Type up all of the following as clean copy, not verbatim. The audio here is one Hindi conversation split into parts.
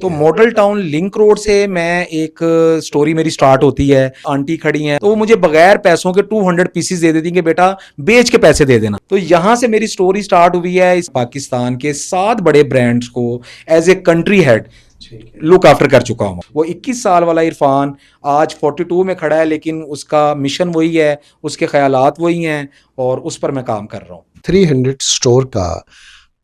तो मॉडल टाउन लिंक रोड से मैं एक स्टोरी मेरी स्टार्ट होती है। आंटी खड़ी हैं तो वो मुझे बगैर पैसों के 200 पीसेस दे देती कि बेटा बेच के पैसे दे देना। तो यहां से मेरी स्टोरी स्टार्ट हुई है इस पाकिस्तान के 7 बड़े ब्रांड्स को as a country head look after कर चुका हूं। वो 21 साल वाला इरफान आज 42 में खड़ा है, लेकिन उसका मिशन वही है, उसके ख्यालात वही हैं और उस पर मैं काम कर रहा हूँ। 300 स्टोर का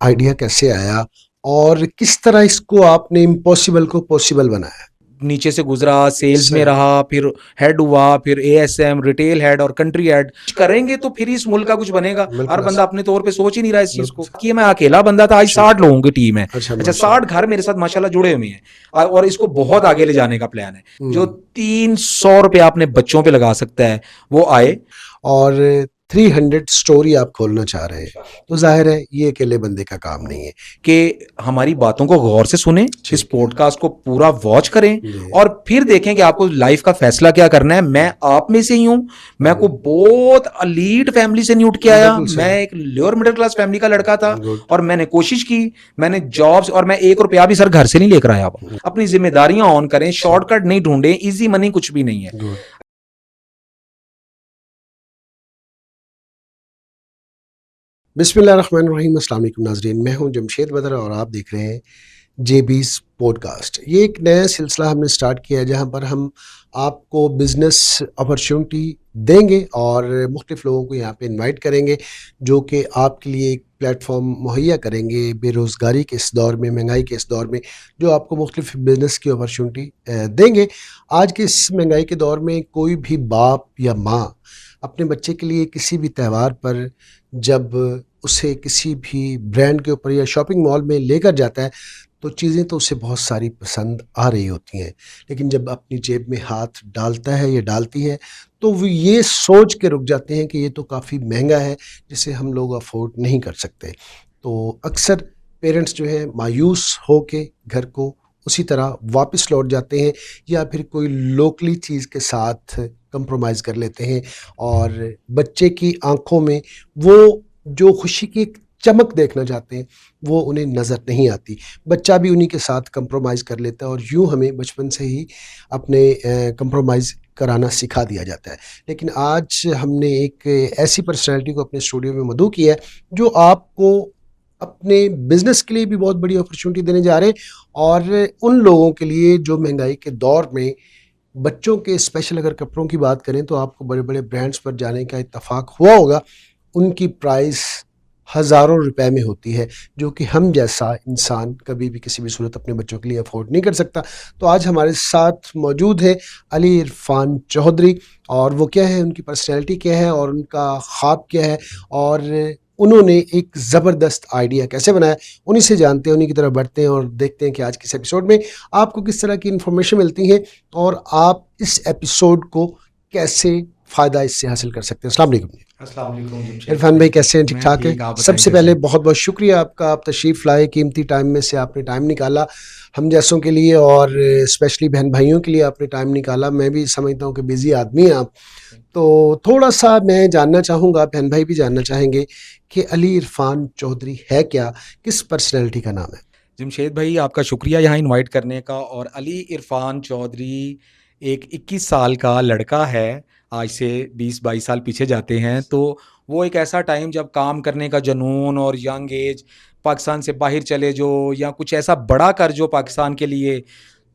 आइडिया कैसे आया और किस तरह इसको आपने इम्पॉसिबल को पॉसिबल बनाया? नीचे से गुजरा, सेल्स में रहा, फिर हेड हुआ, फिर एएसएम, रिटेल हेड और कंट्री हेड करेंगे तो फिर इस मुल्क का कुछ बनेगा। हर बंदा अपने तौर पे सोच ही नहीं रहा इस चीज को कि मैं अकेला बंदा था, आज 60 लोगों की टीम है। अच्छा 60 घर मेरे साथ माशाल्लाह जुड़े हुए हैं और इसको बहुत आगे ले जाने का प्लान है। जो 300 रुपया अपने बच्चों पे लगा सकता है वो आए। और 300 स्टोरी आप खोलना चाह रहे हैं तो जाहिर है ये अकेले बंदे का काम नहीं है कि हमारी बातों को गौर से सुने, इस पॉडकास्ट को पूरा वॉच करें और फिर देखें कि आपको लाइफ का फैसला क्या करना है। मैं आप में से ही हूं, मैं को बहुत अलीट फैमिली से नहीं उठ के आया, मैं एक लोअर मिडिल क्लास फैमिली का लड़का था और मैंने कोशिश की, मैंने जॉब्स और मैं 1 रुपया भी सर घर से नहीं लेकर आया। अपनी जिम्मेदारियां ऑन करें, शॉर्टकट नहीं ढूंढे, इजी मनी कुछ भी नहीं है। बिस्मिल्लाहिर्रहमानिर्रहीम। अस्सलाम वालेकुम नाज़रीन, मैं हूं जमशेद बदर और आप देख रहे हैं जेबी's पॉडकास्ट। ये एक नया सिलसिला हमने स्टार्ट किया है जहां पर हम आपको बिज़नेस अपॉर्चुनिटी देंगे और मुख्तलिफ लोगों को यहाँ पे इनवाइट करेंगे जो कि आपके लिए एक प्लेटफॉर्म मुहैया करेंगे बेरोज़गारी के इस दौर में, महंगाई के इस दौर में, जो आपको मुख्तलिफ बिज़नेस की अपॉर्चुनिटी देंगे। आज के इस महंगाई के दौर में कोई भी बाप या माँ अपने बच्चे के लिए किसी भी त्यौहार पर जब उसे किसी भी ब्रांड के ऊपर या शॉपिंग मॉल में लेकर जाता है तो चीज़ें तो उसे बहुत सारी पसंद आ रही होती हैं, लेकिन जब अपनी जेब में हाथ डालता है या डालती है तो वो ये सोच के रुक जाते हैं कि ये तो काफ़ी महंगा है जिसे हम लोग अफोर्ड नहीं कर सकते। तो अक्सर पेरेंट्स जो है मायूस हो के घर को उसी तरह वापस लौट जाते हैं या फिर कोई लोकली चीज़ के साथ कंप्रोमाइज़ कर लेते हैं और बच्चे की आंखों में वो जो खुशी की एक चमक देखना चाहते हैं वो उन्हें नज़र नहीं आती। बच्चा भी उन्हीं के साथ कंप्रोमाइज़ कर लेता है और यूँ हमें बचपन से ही अपने कंप्रोमाइज़ कराना सिखा दिया जाता है। लेकिन आज हमने एक ऐसी पर्सनैलिटी को अपने स्टूडियो में मदऊ किया है जो आपको अपने बिज़नेस के लिए भी बहुत बड़ी अपॉर्चुनिटी देने जा रहे हैं और उन लोगों के लिए जो महंगाई के दौर में बच्चों के स्पेशल अगर कपड़ों की बात करें तो आपको बड़े बड़े ब्रांड्स पर जाने का इत्तफाक हुआ होगा, उनकी प्राइस हज़ारों रुपए में होती है जो कि हम जैसा इंसान कभी भी किसी भी सूरत अपने बच्चों के लिए अफोर्ड नहीं कर सकता। तो आज हमारे साथ मौजूद है अली इरफान चौधरी और वो क्या है, उनकी पर्सनैलिटी क्या है और उनका ख्वाब क्या है और उन्होंने एक ज़बरदस्त आइडिया कैसे बनाया, उन्हीं से जानते हैं, उन्हीं की तरफ बढ़ते हैं और देखते हैं कि आज किस एपिसोड में आपको किस तरह की इन्फॉर्मेशन मिलती है और आप इस एपिसोड को कैसे फ़ायदा इससे हासिल कर सकते हैं। अस्सलाम वालेकुम। अस्सलाम वालेकुम इरफान भाई, कैसे हैं? ठीक ठाक है? सबसे पहले कैसे? बहुत बहुत शुक्रिया आपका, आप तशरीफ़ लाए, कीमती टाइम में से आपने टाइम निकाला हम जैसों के लिए और स्पेशली बहन भाइयों के लिए आपने टाइम निकाला। मैं भी समझता हूँ कि बिज़ी आदमी हैं आप, तो थोड़ा सा मैं जानना चाहूँगा, बहन भाई भी जानना चाहेंगे कि अली इरफान चौधरी है क्या, किस पर्सनैलिटी का नाम है? जमशेद भाई, आपका शुक्रिया यहाँ इनवाइट करने का। और अली इरफान चौधरी एक 21 साल का लड़का है, आज से 20-22 साल पीछे जाते हैं तो वो एक ऐसा टाइम जब काम करने का जुनून और यंग एज, पाकिस्तान से बाहर चले जो या कुछ ऐसा बड़ा कर जो पाकिस्तान के लिए,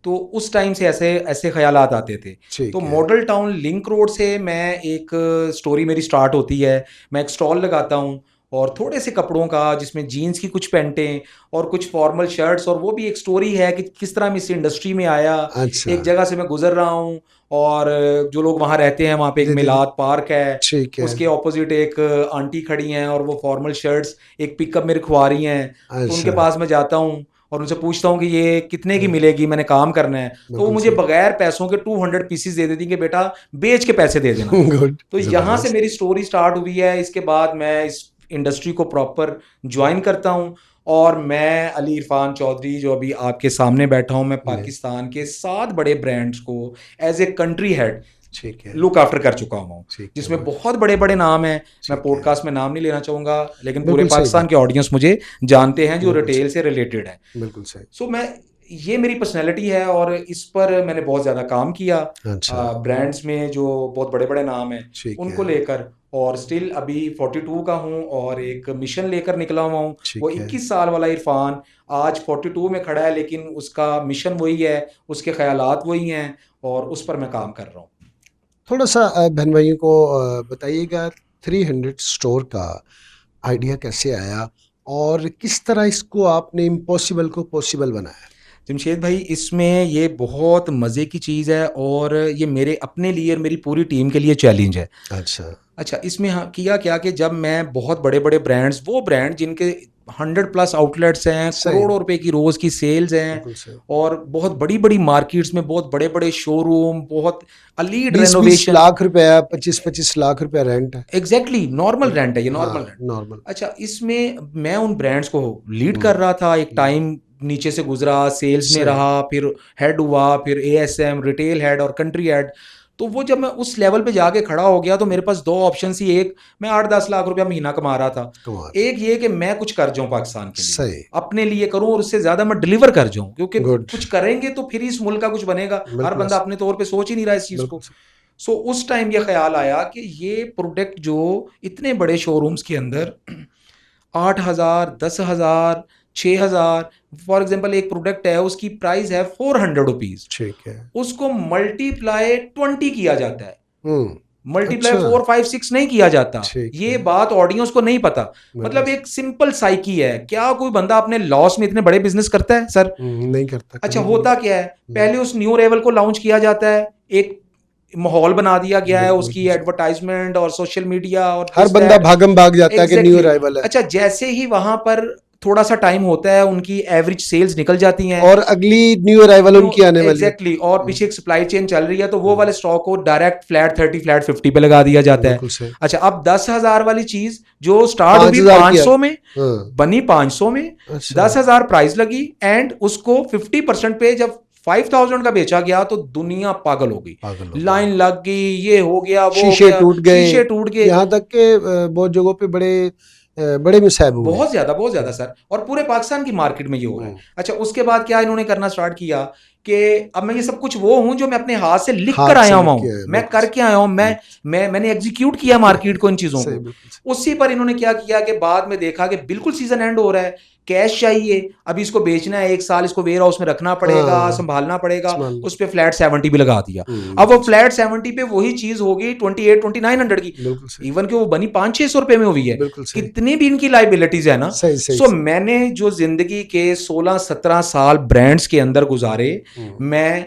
तो उस टाइम से ऐसे ऐसे ख्यालात आते थे। तो मॉडल टाउन लिंक रोड से मैं एक स्टोरी मेरी स्टार्ट होती है। मैं एक स्टॉल लगाता हूँ और थोड़े से कपड़ों का, जिसमें जीन्स की कुछ पैंटें और कुछ फॉर्मल शर्ट्स, और वो भी एक स्टोरी है कि किस तरह मैं इस इंडस्ट्री में आया। अच्छा। एक जगह से मैं गुजर रहा हूँ और जो लोग वहाँ रहते हैं वहाँ पे एक मिलाद पार्क है, उसके ऑपोजिट एक आंटी खड़ी हैं और वो फॉर्मल शर्ट्स एक पिकअप में रखवा रही हैं। तो उनके पास मैं जाता हूँ और उनसे पूछता हूँ कि ये कितने की मिलेगी, मैंने काम करना है। तो वो मुझे बगैर पैसों के 200 पीसेस दे देती कि बेटा बेच के पैसे दे देना। तो यहाँ से मेरी स्टोरी स्टार्ट हुई है। इसके बाद मैं इस इंडस्ट्री को प्रॉपर ज्वाइन करता हूँ और मैं अली इरफान चौधरी जो अभी आपके सामने बैठा हूँ, मैं पाकिस्तान के 7 बड़े ब्रांड्स को as a country head look after कर चुका हूँ, जिसमें बहुत बड़े बड़े नाम हैं। मैं पॉडकास्ट में नाम नहीं लेना चाहूंगा, लेकिन पूरे पाकिस्तान के ऑडियंस मुझे जानते हैं जो रिटेल से रिलेटेड है। बिल्कुल सही। सो मैं ये मेरी पर्सनैलिटी है और इस पर मैंने बहुत ज़्यादा काम किया। अच्छा। ब्रांड्स में जो बहुत बड़े बड़े नाम हैं उनको लेकर, और स्टिल अभी 42 का हूँ और एक मिशन लेकर निकला हुआ हूँ। वो 21 साल वाला इरफान आज 42 में खड़ा है, लेकिन उसका मिशन वही है, उसके ख्यालात वही हैं और उस पर मैं काम कर रहा हूँ। थोड़ा सा बहन भाइयों को बताइएगा 300 स्टोर का आइडिया कैसे आया और किस तरह इसको आपने इम्पॉसिबल को पॉसिबल बनाया? जमशेद भाई, इसमें ये बहुत मज़े की चीज़ है और ये मेरे अपने लिए और मेरी पूरी टीम के लिए चैलेंज है। अच्छा, इसमें हाँ किया क्या कि जब मैं बहुत बड़े बड़े ब्रांड्स, वो ब्रांड जिनके 100+ आउटलेट्स हैं, करोड़ों रुपए की रोज़ की सेल्स हैं और बहुत बड़ी बड़ी मार्केट्स में बहुत बड़े बड़े शोरूम, बहुत अलीड रेनोवेशन, 20 लाख रुपया 25 लाख रुपया रेंट है। एग्जैक्टली नॉर्मल रेंट है ये, नॉर्मल रेंट। नॉर्मल। अच्छा, इसमें मैं उन ब्रांड्स को लीड कर रहा था। एक टाइम नीचे से गुजरा, सेल्स में रहा, फिर हेड हुआ, फिर एएसएम, रिटेल हेड और कंट्री हेड। तो वो जब मैं उस लेवल पे जाके खड़ा हो गया तो मेरे पास दो ऑप्शन ही, एक मैं 8-10 लाख रुपया महीना कमा रहा था, एक ये कि मैं कुछ कर जाऊं पाकिस्तान के लिए, अपने लिए करूं और उससे ज्यादा मैं डिलीवर कर जाऊं, क्योंकि कुछ करेंगे तो फिर इस मुल्क का कुछ बनेगा। हर बंदा अपने तौर पे सोच ही नहीं रहा इस चीज को। सो उस टाइम ये ख्याल आया कि ये प्रोडक्ट जो इतने बड़े शोरूम्स के अंदर 8,000, 10,000, 6,000, फॉर एग्जाम्पल एक प्रोडक्ट है उसकी प्राइस है 400 रुपीज, ठीक है, उसको मल्टीप्लाई 20 किया जाता है, मल्टीप्लाई 4, 5, 6 नहीं किया जाता। ये बात ऑडियंस को नहीं पता। मतलब एक सिंपल साइकी है। क्या कोई बंदा अपने लॉस में इतने बड़े बिजनेस करता है सर? नहीं करता। अच्छा, होता क्या है, पहले उस न्यू अराइवल को लॉन्च किया जाता है, एक माहौल बना दिया गया है, उसकी एडवर्टाइजमेंट और सोशल मीडिया और हर बंदा भागम भाग जाता है कि न्यू अराइवल है। अच्छा, जैसे ही वहां पर थोड़ा सा टाइम होता है, उनकी एवरेज सेल्स निकल जाती हैं और अगली न्यू अराइवल उनकी आने वाली है। एग्जैक्टली, और पीछे एक सप्लाई चेन चल रही है, तो वो वाले स्टॉक को डायरेक्ट फ्लैट 30, फ्लैट 50 पे लगा दिया जाता है। अच्छा, अब 10,000 वाली चीज जो स्टार्ट होगी 500 में, बनी 500 में, 10,000 प्राइस लगी एंड उसको 50% पे जब 5,000 का बेचा गया तो दुनिया पागल हो गई, लाइन लग गई, ये हो गया, वो शीशे टूट गए, यहाँ तक के बहुत जगहों पे बड़े मिसाइब हुए, बहुत ज्यादा सर, और पूरे पाकिस्तान की मार्केट में ये हो रहा है। अच्छा, उसके बाद क्या इन्होंने करना स्टार्ट किया कि अब मैं ये सब कुछ वो हूं जो मैं अपने हाथ से लिख कर आया हुआ हूं, मैं करके आया हूं, मैंने एग्जीक्यूट किया मार्केट को इन चीजों को। उसी पर इन्होंने क्या किया कि बाद में देखा कि बिल्कुल सीजन एंड हो रहा है, कैश चाहिए, अभी इसको बेचना है, 1 साल इसको वेयर हाउस में रखना पड़ेगा, संभालना पड़ेगा, उस पे फ्लैट 70 भी लगा दिया। अब वो फ्लैट 70 पे वही चीज होगी 28, 2900 की, इवन कि वो बनी 500-600 रुपए में हुई है। कितनी भी इनकी लाइबिलिटीज है ना। सो मैंने जो जिंदगी के 16-17 साल ब्रांड्स के अंदर गुजारे, मैं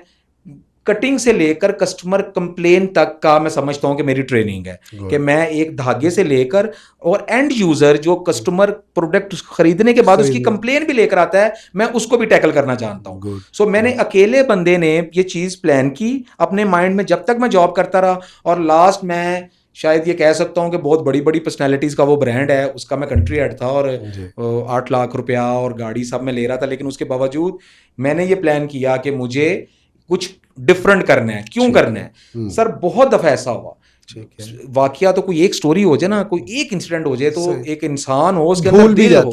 कटिंग से लेकर कस्टमर कंप्लेन तक का मैं समझता हूं कि मेरी ट्रेनिंग है कि मैं एक धागे से लेकर और एंड यूजर जो कस्टमर प्रोडक्ट खरीदने के बाद उसकी कंप्लेन भी लेकर आता है, मैं उसको भी टैकल करना जानता हूं। सो मैंने अकेले बंदे ने ये चीज प्लान की अपने माइंड में जब तक मैं जॉब करता रहा, और लास्ट मैं शायद ये कह सकता हूं कि बहुत बड़ी बड़ी पर्सनैलिटीज का वो ब्रांड है, उसका मैं कंट्री हेड था और 8 लाख रुपया और गाड़ी सब मैं ले रहा था, लेकिन उसके बावजूद मैंने ये प्लान किया कि मुझे कुछ डिफरेंट करना है। क्यों करना है सर? बहुत दफा ऐसा हुआ, वाकया तो कोई एक स्टोरी हो जाए ना, कोई एक इंसिडेंट हो जाए तो एक इंसान हो उसके अंदर दिल हो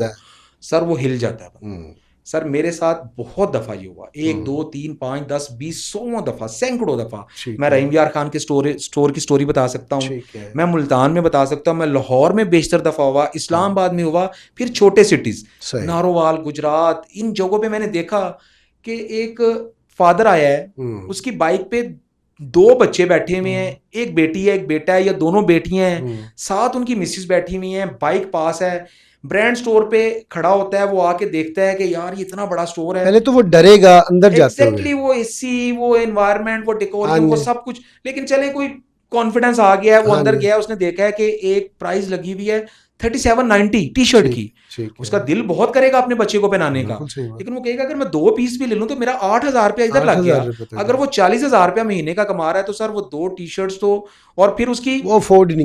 सर, वो हिल जाता है। सर मेरे साथ बहुत दफा ये हुआ, 1, 2, 3, 5, 10, 20, 100 दफा, सैकड़ों दफा। मैं रहीम यार खान के स्टोर की स्टोरी बता सकता हूँ, मैं मुल्तान में बता सकता हूँ, मैं लाहौर में बेशतर दफा हुआ, इस्लामाबाद में हुआ, फिर छोटे सिटीज नारोवाल, गुजरात, इन जगहों पे मैंने देखा कि एक फादर आया है, उसकी बाइक पे 2 बच्चे बैठे हुए हैं, एक बेटी है, एक बेटा है, या दोनों बेटियां हैं, साथ उनकी मिसेस बैठी हुई हैं, बाइक पास है, ब्रांड स्टोर पे खड़ा होता है, वो आके देखता है कि यार ये इतना बड़ा स्टोर है। पहले तो वो डरेगा अंदर जाते हुए, एग्जैक्टली, वो एसी, वो एनवायरनमेंट, वो डेकोर, वो सब कुछ, लेकिन चले कोई कॉन्फिडेंस आ गया है, वो अंदर गया है, उसने देखा है कि एक प्राइस लगी हुई है 3790 टी शर्ट की, उसका दिल बहुत करेगा अपने बच्चे को पहनाने का, लेकिन वो कहेगा अगर मैं 2 पीस भी ले लूं तो मेरा 8,000 रुपया इधर लग गया। अगर वो 40,000 रुपया महीने का कमा रहा है तो सर वो 2 टी शर्ट्स तो, और फिर उसकी वो अफोर्ड ही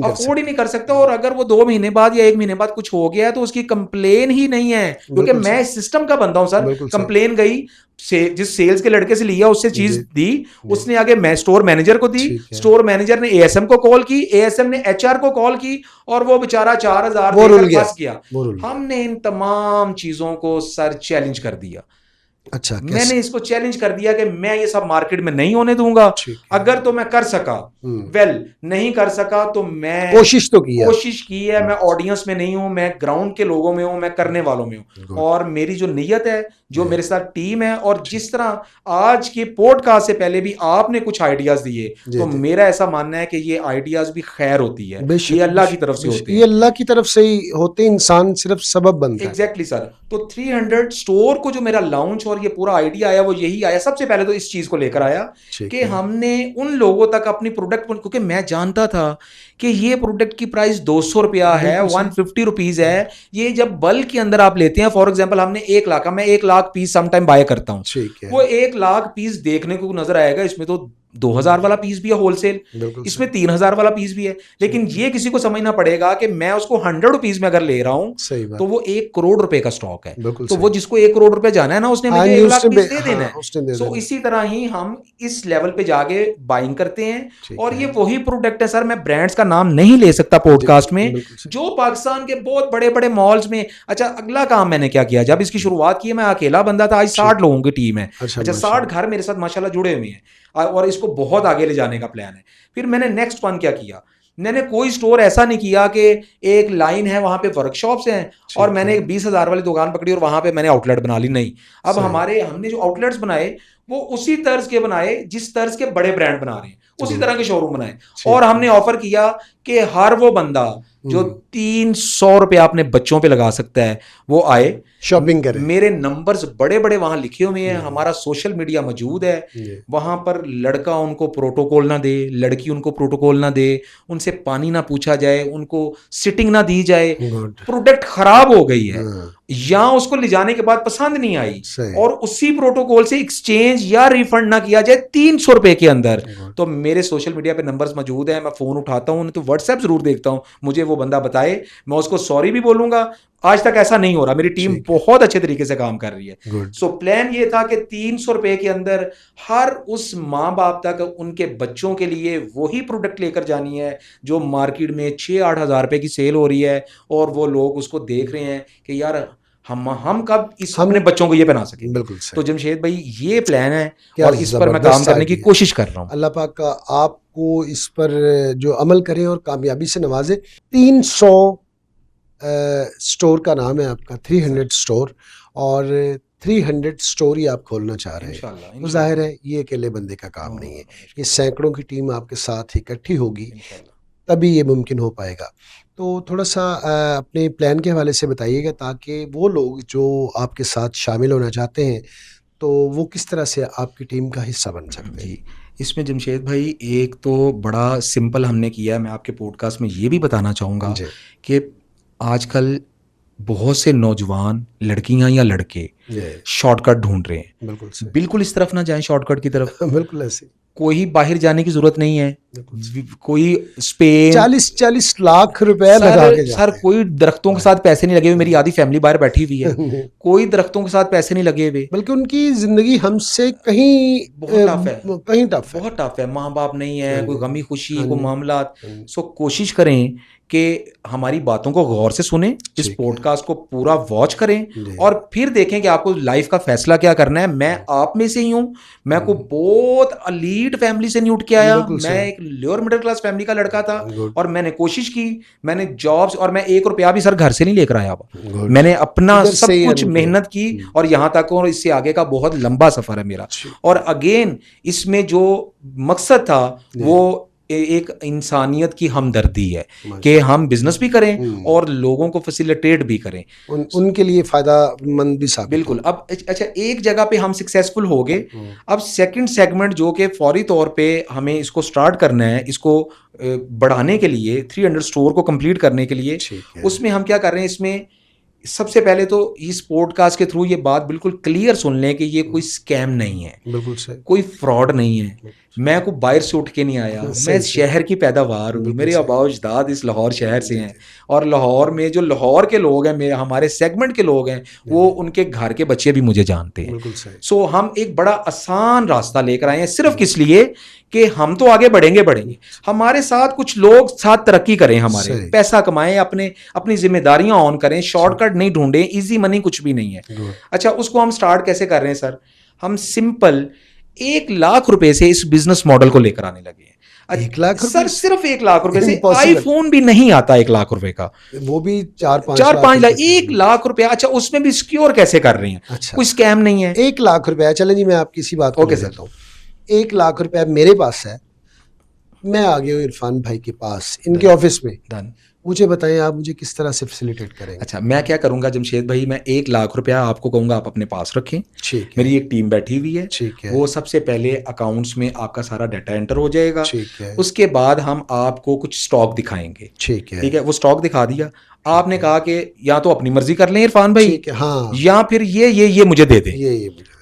नहीं कर सकता, और अगर वो 2 महीने बाद या 1 महीने बाद कुछ हो गया है तो उसकी कंप्लेन ही नहीं है, क्योंकि मैं इस सिस्टम का बंदा हूं सर। कंप्लेन गई, जिस सेल्स के लड़के से लिया उससे चीज दी, उसने आगे मैं स्टोर मैनेजर को दी, स्टोर मैनेजर ने एएसएम को कॉल की, एएसएम ने एचआर को कॉल की, और वो बेचारा 4,000 देकर फंस गया। हमने इन तमाम चीजों को सर चैलेंज कर दिया अच्छा, मैंने इसको चैलेंज कर दिया कि मैं ये सब मार्केट में नहीं होने दूंगा। अगर तो मैं कर सका वेल, नहीं कर सका तो मैं कोशिश की है। मैं ऑडियंस में नहीं हूं, मैं ग्राउंड के लोगों में हूं, मैं करने वालों में हूं। और मेरी जो नीयत है, जो मेरे साथ टीम है, और जिस तरह आज के पॉडकास्ट से पहले भी आपने कुछ आइडियाज दिए, तो मेरा ऐसा मानना है कि ये आइडियाज भी खैर होती है, ये अल्लाह की तरफ से होते हैं। ये अल्लाह की तरफ से ही होते, इंसान सिर्फ सबब बनता है। Exactly sir. तो 300 स्टोर को जो मेरा लॉन्च और ये पूरा आइडिया आया, वो यही आया। सबसे पहले तो इस चीज को लेकर आया कि हमने उन लोगों तक अपनी प्रोडक्ट, क्योंकि मैं जानता था कि ये प्रोडक्ट की प्राइस 200 रुपया है, 150 रुपीज है। ये जब बल्क के अंदर आप लेते हैं, फॉर एग्जाम्पल हमने 1 लाख का, मैं 1 लाख पीस समटाइम बाय करता हूं, वो 1 लाख पीस देखने को नजर आएगा, इसमें तो 2000 वाला पीस भी है होलसेल, इसमें 3000 वाला पीस भी है। लेकिन ये किसी को समझना पड़ेगा कि मैं उसको 100 रुपीज में अगर ले रहा हूं, तो वो 1 करोड़ रुपए का स्टॉक है। तो वो जिसको 1 करोड़ रुपए जाना है ना, उसने मुझे 1 लाख पीस दे देना है। सो इसी तरह ही हम इस लेवल पे जाके बाइंग करते हैं। और ये वही प्रोडक्ट है सर, मैं ब्रांड्स का नाम नहीं ले सकता पॉडकास्ट में, जो पाकिस्तान के बहुत बड़े बड़े मॉल्स में। अच्छा, अगला काम मैंने क्या किया, जब इसकी शुरुआत की, मैं अकेला बंदा था, आज 60 लोगों की टीम है। अच्छा, 60 घर मेरे साथ माशाल्लाह जुड़े हुए हैं, और इसको बहुत आगे ले जाने का प्लान है। फिर मैंने नेक्स्ट वन क्या किया, मैंने कोई स्टोर ऐसा नहीं किया कि एक लाइन है वहां पे वर्कशॉप्स हैं और मैंने एक 20,000 वाली दुकान पकड़ी और वहां पे मैंने आउटलेट बना ली। नहीं, अब हमने जो आउटलेट्स बनाए वो उसी तर्ज के बनाए जिस तर्ज के बड़े ब्रांड बना रहे हैं, उसी तरह के शोरूम बनाए। और हमने ऑफर किया कि हर वो बंदा जो 300 रुपया अपने बच्चों पे लगा सकता है, वो आए, शॉपिंग करें। मेरे नंबर्स बड़े बड़े वहां लिखे हुए हैं, हमारा सोशल मीडिया मौजूद है। वहां पर लड़का उनको प्रोटोकॉल ना दे, लड़की उनको प्रोटोकॉल ना दे, उनसे पानी ना पूछा जाए, उनको सिटिंग ना दी जाए। प्रोडक्ट खराब हो गई है या उसको ले जाने के बाद पसंद नहीं आई, और उसी प्रोटोकॉल से एक्सचेंज या रिफंड ना किया जाए 300 रुपए के अंदर, तो मेरे सोशल मीडिया पे नंबर्स मौजूद है। मैं फोन उठाता हूं, तो व्हाट्सएप जरूर देखता हूं, मुझे वो बंदा बताए, मैं उसको सॉरी भी बोलूंगा। आज तक ऐसा नहीं हो रहा, मेरी टीम बहुत अच्छे तरीके से काम कर रही है। सो प्लान ये था कि 300 रुपए के अंदर हर उस माँ बाप तक उनके बच्चों के लिए वही प्रोडक्ट लेकर जानी है जो मार्केट में 6-8 हजार रुपए की सेल हो रही है, और वो लोग उसको देख रहे हैं कि यार हम कब अपने बच्चों को ये पहना सके। बिल्कुल। तो जमशेद भाई, ये प्लान है और इस पर मैं काम करने की कोशिश कर रहा हूँ। अल्लाह पाक का आपको इस पर जो अमल करे और कामयाबी से नवाजे। 300 स्टोर का नाम है आपका, 300 स्टोर, और 300 स्टोर ही आप खोलना चाह रहे हैं। तो जाहिर है ये अकेले बंदे का काम नहीं है, ये सैकड़ों की टीम आपके साथ इकट्ठी होगी तभी ये मुमकिन हो पाएगा। तो थोड़ा सा अपने प्लान के हवाले से बताइएगा, ताकि वो लोग जो आपके साथ शामिल होना चाहते हैं तो वो किस तरह से आपकी टीम का हिस्सा बन सकते हैं। इसमें जमशेद भाई एक तो बड़ा सिंपल हमने किया है। मैं आपके पॉडकास्ट में ये भी बताना चाहूँगा कि आजकल बहुत से नौजवान लड़कियां या लड़के शॉर्टकट ढूंढ रहे हैं। बिल्कुल इस तरफ ना जाएं, शॉर्टकट की तरफ। बिल्कुल ऐसे कोई बाहर जाने की जरूरत नहीं है। कोई स्पेन 40 लाख रुपए लगा के सर, कोई दरख्तों के साथ पैसे नहीं लगे हुए। मेरी आधी फैमिली बाहर बैठी हुई है, कोई दरख्तों के साथ पैसे नहीं लगे हुए, बल्कि उनकी जिंदगी हमसे कहीं बहुत टफ है। माँ बाप नहीं है, कोई गमी खुशी, कोई मामला। सो कोशिश करें कि हमारी बातों को गौर से सुने, इस पॉडकास्ट को पूरा वॉच करें और फिर देखें कि आपको लाइफ का फैसला क्या करना है। मैं आप में से ही हूं, मैं को बहुत अलीट फैमिली से नहीं उठ के आया। मैं एक लोअर मिडिल क्लास फैमिली का लड़का था और मैंने कोशिश की, मैंने जॉब्स, और मैं 1 रुपया भी सर घर से नहीं लेकर आया। मैंने अपना सब कुछ मेहनत की और यहां तक, और इससे आगे का बहुत लंबा सफर है मेरा। और अगेन इसमें जो मकसद था वो एक इंसानियत की हमदर्दी है कि हम बिजनेस भी करें और लोगों को फैसिलिटेट भी करें, उनके लिए फायदामंद भी साबित। बिल्कुल। अब अच्छा, एक जगह पे हम सक्सेसफुल हो गए। अब सेकंड सेगमेंट जो कि फौरी तौर पे हमें इसको स्टार्ट करना है, इसको बढ़ाने के लिए, 300 स्टोर को कंप्लीट करने के लिए, उसमें हम क्या कर रहे हैं, इसमें सबसे पहले तो इस पॉडकास्ट के थ्रू ये बात बिल्कुल क्लियर सुन लें कि ये कोई स्कैम नहीं है, बिल्कुल सही, कोई फ्रॉड नहीं है। मैं को बाहर से उठ के नहीं आया, मैं शहर की पैदावार हूँ, मेरे आबाओ अजदाद इस लाहौर शहर से हैं, और लाहौर में जो लाहौर के लोग हैं, हमारे सेगमेंट के लोग हैं, वो उनके घर के बच्चे भी मुझे जानते हैं। सो हम एक बड़ा आसान रास्ता लेकर आए हैं, सिर्फ किस लिए कि हम तो आगे बढ़ेंगे, हमारे साथ कुछ लोग साथ तरक्की करें, हमारे पैसा कमाएं, अपनी जिम्मेदारियां ऑन करें, शॉर्टकट नहीं ढूंढें, इजी मनी कुछ भी नहीं है। अच्छा, उसको हम स्टार्ट कैसे कर रहे हैं सर? हम सिंपल 1 लाख रुपए से इस बिजनेस मॉडल को लेकर आने लगे हैं। 1 लाख सर, सिर्फ 1 लाख रुपए से आईफोन भी नहीं आता 1 लाख रुपए का, वो भी 4-5 लाख, 1 लाख रुपया। अच्छा, उसमें भी सिक्योर कैसे कर रहे हैं? अच्छा, कोई स्कैम नहीं है। 1 लाख रुपया, चलें जी, मैं आपकी इसी बात को कहता हूँ। 1 लाख रुपया मेरे पास है, मैं आ गया हूँ इरफान भाई के पास, इनके ऑफिस में, मुझे बताएं आप मुझे किस तरह से फैसिलिटेट करेंगे? अच्छा, मैं क्या करूंगा जमशेद भाई, मैं 1 लाख रुपया आपको कहूंगा आप अपने पास रखें। ठीक है। मेरी एक टीम बैठी हुई है। ठीक है। वो सबसे पहले अकाउंट्स में आपका सारा डाटा एंटर हो जाएगा। ठीक है। उसके बाद हम आपको कुछ स्टॉक दिखाएंगे। ठीक है। ठीक है, वो स्टॉक दिखा दिया, आपने कहा कि या तो अपनी मर्जी कर लें इरफान भाई, हाँ, या फिर ये मुझे दे दें।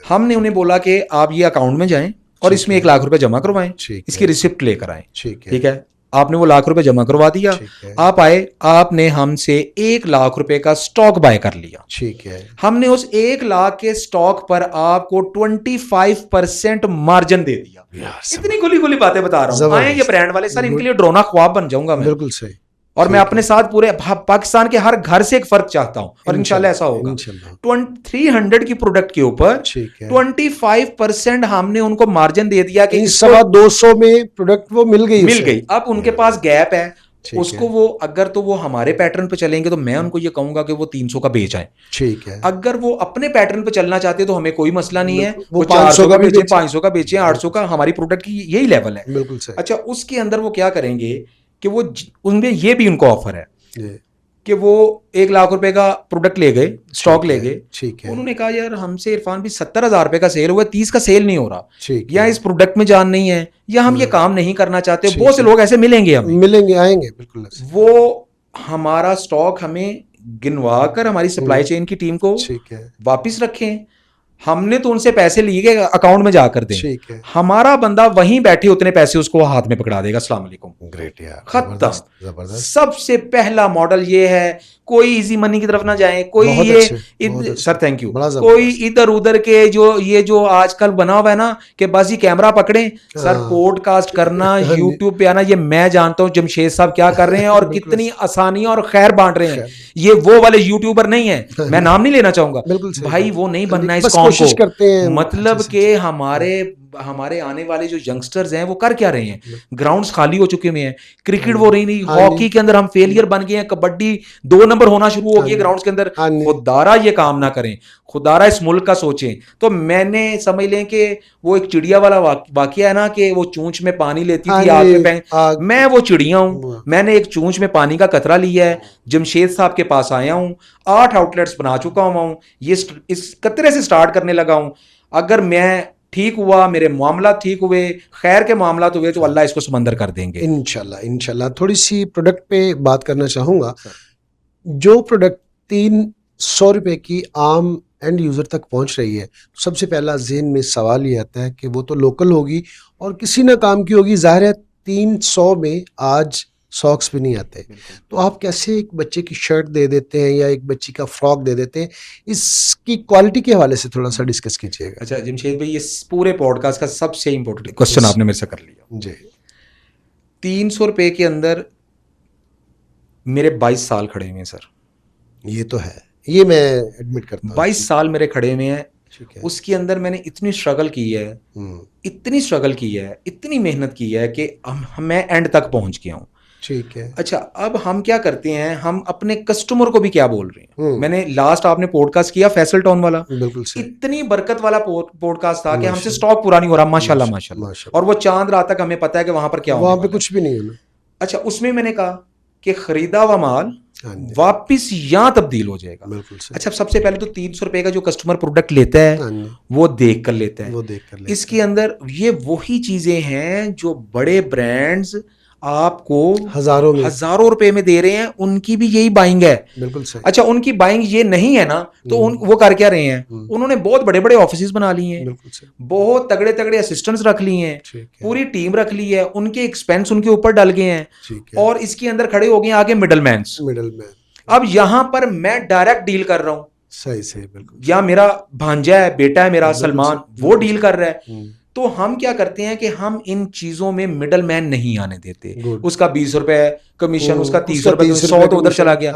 हमने उन्हें बोला कि आप ये अकाउंट में जाएं और इसमें 1 लाख रुपए जमा करवाएं, इसकी रिसिप्ट लेकर आए। ठीक है। आपने वो लाख रुपए जमा करवा दिया, आप आए, आपने हमसे 1 लाख रुपए का स्टॉक बाय कर लिया। ठीक है। हमने उस 1 लाख के स्टॉक पर आपको 25% मार्जिन दे दिया। इतनी खुली खुली बातें बता रहा हूं, आए ये ब्रांड वाले सर, इनके लिए ड्रोना ख्वाब बन जाऊंगा मैं। बिल्कुल सही। और मैं अपने साथ पूरे पाकिस्तान के हर घर से एक फर्क चाहता हूं, और इंशाल्लाह ऐसा होगा। 300 की प्रोडक्ट के ऊपर 25% हमने उनको मार्जिन दे दिया कि 200 में प्रोडक्ट वो मिल गई। अब उनके पास गैप है, उसको वो अगर तो वो हमारे पैटर्न पे चलेंगे तो मैं उनको ये कहूंगा कि वो 300 का बेच आए। ठीक है। अगर वो अपने पैटर्न पे चलना चाहते हैं तो हमें कोई मसला नहीं है, वो 400 का बेचे, 500 का बेचे, 800 का, हमारी प्रोडक्ट की यही लेवल है। बिल्कुल सही। अच्छा, उसके अंदर वो क्या करेंगे कि वो उनमें ये भी उनको ऑफर है कि वो 1 लाख रुपए का प्रोडक्ट ले गए, स्टॉक ले गए। ठीक है। उन्होंने कहा यार हमसे इरफान भी 70,000 रुपए का सेल हुआ, 30 का सेल नहीं हो रहा, या इस प्रोडक्ट में जान नहीं है, या हम ये काम नहीं करना चाहते। बहुत से लोग ऐसे मिलेंगे, आएंगे। बिल्कुल। वो हमारा स्टॉक हमें गिनवा कर हमारी सप्लाई चेन की टीम को वापिस रखें, हमने तो उनसे पैसे लिए अकाउंट में जाकर दें, हमारा बंदा वहीं बैठे उतने पैसे उसको हाथ में पकड़ा देगा। अस्सलाम वालेकुम। ग्रेट यार, खत्म। सबसे पहला मॉडल ये है, कोई इजी मनी की तरफ ना जाए, कोई ये सर थैंक यू, कोई इधर उधर के जो आजकल बना हुआ है ना कि बस ये कैमरा पकड़े सर, पॉडकास्ट करना, यूट्यूब पे आना, ये मैं जानता हूं जमशेद साहब क्या कर रहे हैं और कितनी आसानी और खैर बांट रहे हैं। ये वो वाले यूट्यूबर नहीं है, मैं नाम नहीं लेना चाहूंगा भाई, वो नहीं बनना है इस कोशिश करते हैं। मतलब कि हमारे आने वाले जो यंगस्टर्स हैं वो कर क्या रहे हैं? ग्राउंड्स खाली हो चुके हैं, क्रिकेट वो रही नहीं, हॉकी के अंदर हम फेलियर बन गए हैं, कबड्डी 2 नंबर होना शुरू हो गई ग्राउंड्स के अंदर। खुदारा ये काम ना करें, खुदारा इस मुल्क का सोचें। तो मैंने समझ लें कि वो एक चिड़िया वाला वाकया है ना कि वो चूंच में पानी लेती थी, आग में मैं वो चिड़िया हूं, मैंने एक चूंच में पानी का कतरा लिया है, जमशेद साहब के पास आया हूं, 8 आउटलेट्स बना चुका हूं, ये इस कतरे से स्टार्ट करने लगा हूं। अगर मैं ठीक हुआ, मेरे मामला ठीक हुए, खैर के मामला हुए, तो अल्लाह इसको समंदर कर देंगे इंशाल्लाह। थोड़ी सी प्रोडक्ट पे बात करना चाहूँगा। जो प्रोडक्ट 300 रुपए की आम एंड यूज़र तक पहुंच रही है, सबसे पहला ज़हन में सवाल ये आता है कि वो तो लोकल होगी और किसी ना काम की होगी। ज़ाहिर है 300 में आज सॉक्स भी नहीं आते, तो आप कैसे एक बच्चे की शर्ट दे देते हैं या एक बच्ची का फ्रॉक दे देते हैं? इसकी क्वालिटी के हवाले से थोड़ा सा डिस्कस कीजिएगा। अच्छा जमशेद भाई, इस पूरे पॉडकास्ट का सबसे इंपॉर्टेंट क्वेश्चन आपने मेरे से कर लिया जी। 300 रुपए के अंदर मेरे 22 साल खड़े हुए हैं सर। ये तो है, ये मैं एडमिट करता हूं। 22 साल मेरे खड़े हुए हैं, उसके अंदर मैंने इतनी स्ट्रगल की है, इतनी स्ट्रगल की है, इतनी मेहनत की है कि मैं एंड तक पहुंच गया हूं। ठीक है। अच्छा, अब हम क्या करते हैं, हम अपने कस्टमर को भी क्या बोल रहे हैं? मैंने लास्ट आपने पॉडकास्ट किया फैसल टाउन वाला, बिल्कुल इतनी बरकत वाला पॉडकास्ट था कि हमसे स्टॉक पूरा नहीं हो रहा, माशाल्लाह माशाल्लाह। और वो चांद रात तक हमें पता है कि वहां पर क्या, वहां पे कुछ भी नहीं है। अच्छा, उसमें मैंने कहा कि खरीदा हुआ माल वापिस यहां तब्दील हो जाएगा। अच्छा, सबसे पहले तो 300 रुपए का जो कस्टमर प्रोडक्ट लेता है वो देख कर लेता है। इसके अंदर ये वही चीजें हैं जो बड़े ब्रांड्स आपको हजारों रुपए में दे रहे हैं, उनकी भी यही बाइंग है। बिल्कुल सही। अच्छा, उनकी बाइंग ये नहीं है ना, तो वो कर क्या रहे हैं, उन्होंने बहुत बड़े बड़े ऑफिस बना लिए हैं, बहुत तगड़े तगड़े असिस्टेंट्स रख लिए हैं, पूरी टीम रख ली है, उनके एक्सपेंस उनके ऊपर डल गए हैं, और इसके अंदर खड़े हो गए आगे मिडलमैन। अब यहां पर मैं डायरेक्ट डील कर रहा हूं, सही सही, बिल्कुल। या मेरा भांजा है, बेटा है मेरा सलमान, वो डील कर रहा है। तो हम क्या करते हैं कि हम इन चीजों में मिडल मैन नहीं आने देते। उसका 20 रुपए कमीशन, उसका 30 रुपए, 100 तो उधर चला गया।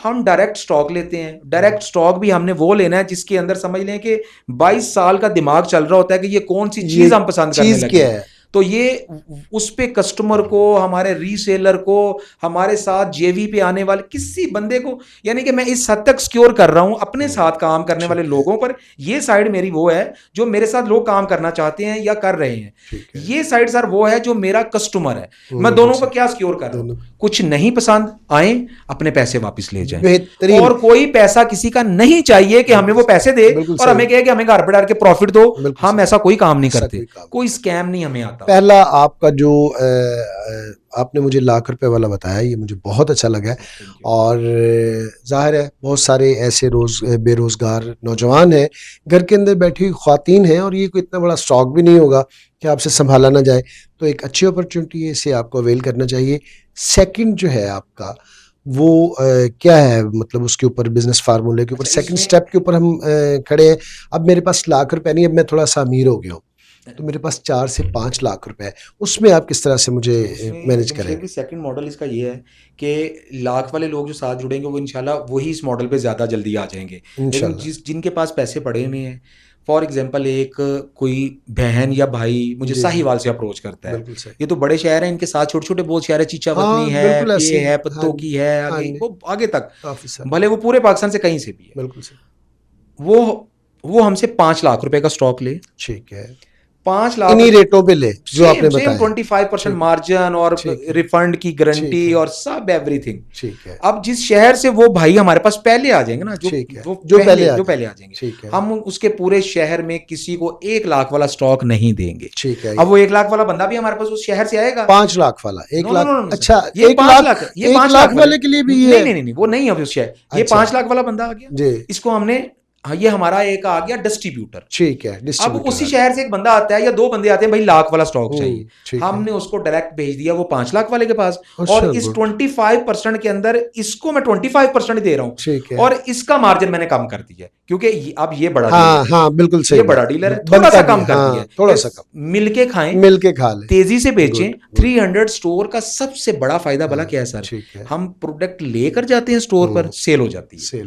हम डायरेक्ट स्टॉक लेते हैं। डायरेक्ट स्टॉक भी हमने वो लेना है जिसके अंदर समझ लें कि 22 साल का दिमाग चल रहा होता है कि ये कौन सी चीज हम पसंद करने लगे। तो ये उस पे कस्टमर को, हमारे रीसेलर को, हमारे साथ जेवी पे आने वाले किसी बंदे को, यानी कि मैं इस हद तक सिक्योर कर रहा हूं अपने साथ काम करने वाले लोगों पर। ये साइड मेरी वो है जो मेरे साथ लोग काम करना चाहते हैं या कर रहे हैं। ये साइड सर वो है जो मेरा कस्टमर है। मैं दोनों को क्या सिक्योर कर रहा हूं, कुछ नहीं पसंद आए अपने पैसे वापस ले जाएं, और कोई पैसा किसी का नहीं चाहिए कि हमें वो पैसे दे और हमें कहे कि हमें घर बैठ के प्रॉफिट दो। हम ऐसा कोई काम नहीं करते, कोई स्कैम नहीं हमें आता। पहला आपका जो आपने मुझे ₹1,00,000 वाला बताया, ये मुझे बहुत अच्छा लगा। और जाहिर है बहुत सारे ऐसे बेरोजगार नौजवान हैं, घर के अंदर बैठी हुई ख्वातीन हैं, और ये कोई इतना बड़ा स्टॉक भी नहीं होगा कि आपसे संभाला ना जाए। तो एक अच्छी अपॉर्चुनिटी है, इसे आपको अवेल करना चाहिए। सेकंड जो है आपका वो क्या है, मतलब उसके ऊपर बिजनेस फार्मूले के ऊपर सेकंड स्टेप के ऊपर हम खड़े हैं। अब मेरे पास ₹1,00,000 नहीं, अब मैं थोड़ा सा अमीर हो गया हूँ, तो मेरे पास 4 से 5 लाख रुपए है, उसमें आप किस तरह से मुझे मैनेज करेंगे? सेकंड मॉडल इसका ये है कि लाख वाले लोग जो साथ जुड़ेंगे वो इंशाल्लाह वही इस मॉडल पे ज्यादा जल्दी आ जाएंगे। लेकिन जिनके पास पैसे पड़े हुए हैं, फॉर एग्जांपल एक कोई बहन या भाई मुझे साहिवाल से अप्रोच करता है, ये तो बड़े शहर हैं, इनके साथ छोटे छोटे बहुत शहर है, चीचावतनी है, ये है, पत्तों की है, आगे वो आगे तक, भले वो पूरे पाकिस्तान से कहीं से भी है। वो हमसे 5 लाख रुपए का स्टॉक ले, ठीक है, 5 लाख इन्हीं रेटों पे ले जो आपने बताया, 25% मार्जिन और रिफंड की गारंटी और सब एवरीथिंग। ठीक है। अब जिस शहर से वो भाई हमारे पास पहले आ जाएंगे ना, जो पहले आ जाएंगे, हम उसके पूरे शहर में किसी को 1 लाख वाला स्टॉक नहीं देंगे। ठीक है। अब वो 1 लाख वाला बंदा भी हमारे पास उस शहर से आएगा। 5 लाख वाला 1 लाख, अच्छा ये 5 लाख, ये 5 लाख वाले के लिए भी ये नहीं, वो नहीं है उस शहर। ये 5 लाख वाला बंदा आ गया, इसको हमने, हाँ, ये हमारा एक आ गया डिस्ट्रीब्यूटर। ठीक है, अब उसी शहर से एक बंदा आता है या 2 बंदे आते हैं, भाई 1 लाख वाला स्टॉक चाहिए, हमने उसको डायरेक्ट भेज दिया वो 5 लाख वाले के पास। और इस 25% के अंदर इसको मैं 25% दे रहा हूँ, और इसका मार्जिन मैंने कम कर दिया क्योंकि अब ये बड़ा हाँ, बिल्कुल सही, ये बड़ा डीलर है, थोड़ा सा कम कर दिया, थोड़ा सा कम, मिलके खाएं, मिलके खा लें, तेजी से बेचें। 300 स्टोर का सबसे बड़ा फायदा भला क्या है सर, हम प्रोडक्ट लेकर जाते हैं स्टोर पर, सेल हो जाती है,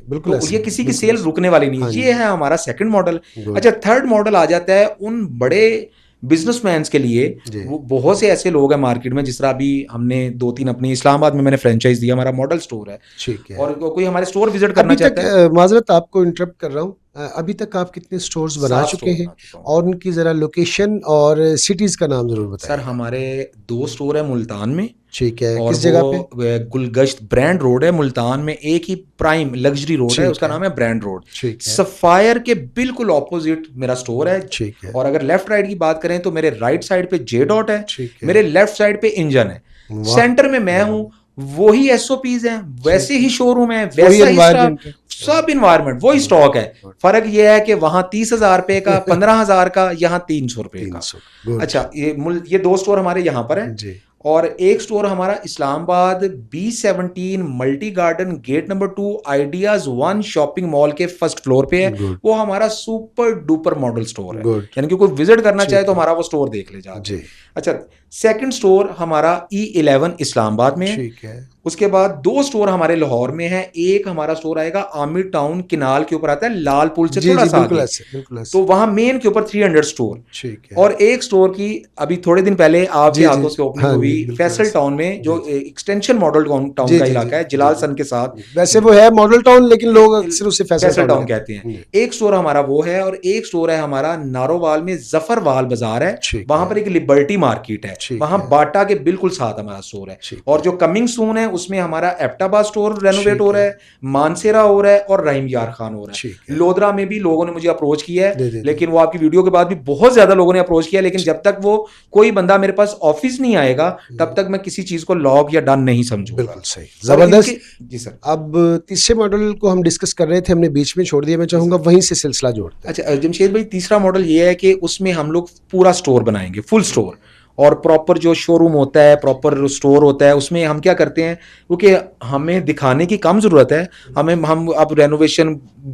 बिल्कुल। तो ये किसी की सेल रुकने वाली नहीं है। ये है हमारा सेकंड मॉडल। अच्छा, थर्ड मॉडल आ जाता है उन बड़े बिजनेसमैन के लिए। वो बहुत से ऐसे लोग हैं मार्केट में, जिस तरह अभी हमने 2-3 अपनी इस्लामाबाद में मैंने फ्रेंचाइज दिया, हमारा मॉडल स्टोर है, ठीक है, और कोई हमारे स्टोर विजिट करना चाहता है। माजरत आपको इंटरप्ट कर रहा हूँ, अभी तक आप कितने स्टोर्स बना चुके हैं, और उनकी जरा लोकेशन और सिटीज का नाम जरूर बताएं। सर हमारे 2 स्टोर है मुल्तान में, ठीक है, किस जगह पे? गुलगश्त ब्रांड रोड है मुल्तान में, एक ही प्राइम लग्जरी रोड है, उसका नाम है ब्रांड रोड। सफायर के बिल्कुल ऑपोजिट मेरा स्टोर है, ठीक है। और अगर लेफ्ट राइट की बात करें तो मेरे राइट साइड पे जे डॉट है, मेरे लेफ्ट साइड पे इंजन है, सेंटर में मैं हूं, वही एसओपीज हैं, वैसे ही शोरूम है, वैसा ही स्टॉक, सब इन्वायरमेंट वही स्टॉक है। फर्क ये है कि वहां 30,000 रुपए का, 15,000 का, यहाँ 300 रुपए का। अच्छा, ये 2 स्टोर हमारे यहाँ पर है, और एक स्टोर हमारा Islamabad B17 multi garden gate number 2 ideas 1 shopping mall के फर्स्ट फ्लोर पे है। वो हमारा सुपर डुपर मॉडल स्टोर है, यानी कि कोई विजिट करना चाहे तो हमारा वो स्टोर देख ले जाए। अच्छा, सेकंड स्टोर हमारा E11 इस्लामाबाद में है। उसके बाद 2 स्टोर हमारे लाहौर में है। एक हमारा स्टोर आएगा आमिर टाउन किनाल के ऊपर आता है, लाल पुल से थोड़ा सा आगे, तो वहां मेन के ऊपर 300 स्टोर। और एक स्टोर की अभी थोड़े दिन पहले आपके हाथों से ओपनिंग हुई फैसल टाउन में, जो एक्सटेंशन मॉडल टाउन का इलाका है जलाल सन के साथ। वैसे वो है मॉडल टाउन, लेकिन लोग अक्सर उसे फैसल टाउन कहते हैं। एक स्टोर हमारा वो है, और एक स्टोर है हमारा नारोवाल में जफरवाल बाजार है, वहां पर एक लिबर्टी मार्केट है, वहां बाटा के बिल्कुल साथ हमारा स्टोर है। और जो कमिंग सून है उसमें हमारा एबटाबाद स्टोर रेनोवेट हो रहा है, मानसेरा हो रहा है और रहीम यार खान हो रहा है। लोधरा में भी लोगों ने मुझे अप्रोच किया है, लेकिन वो आपकी वीडियो के बाद भी बहुत ज्यादा लोगों ने अप्रोच किया, लेकिन जब तक वो कोई बंदा मेरे पास ऑफिस नहीं आएगा तब तक मैं किसी चीज को लॉक या डन नहीं समझूंगा। बिल्कुल सही, जबरदस्त। जी सर, अब तीसरे मॉडल को हम डिस्कस कर रहे थे, हमने बीच में छोड़ दिया, मैं चाहूंगा वहीं से सिलसिला जोड़ते हैं। अच्छा जमशेद भाई, तीसरा मॉडल ये है कि उसमें हम लोग पूरा स्टोर बनाएंगे, फुल स्टोर, और प्रॉपर जो शोरूम होता है, प्रॉपर स्टोर होता है, उसमें हम क्या करते हैं, क्योंकि हमें दिखाने की कम जरूरत है, हम अब रेनोवेशन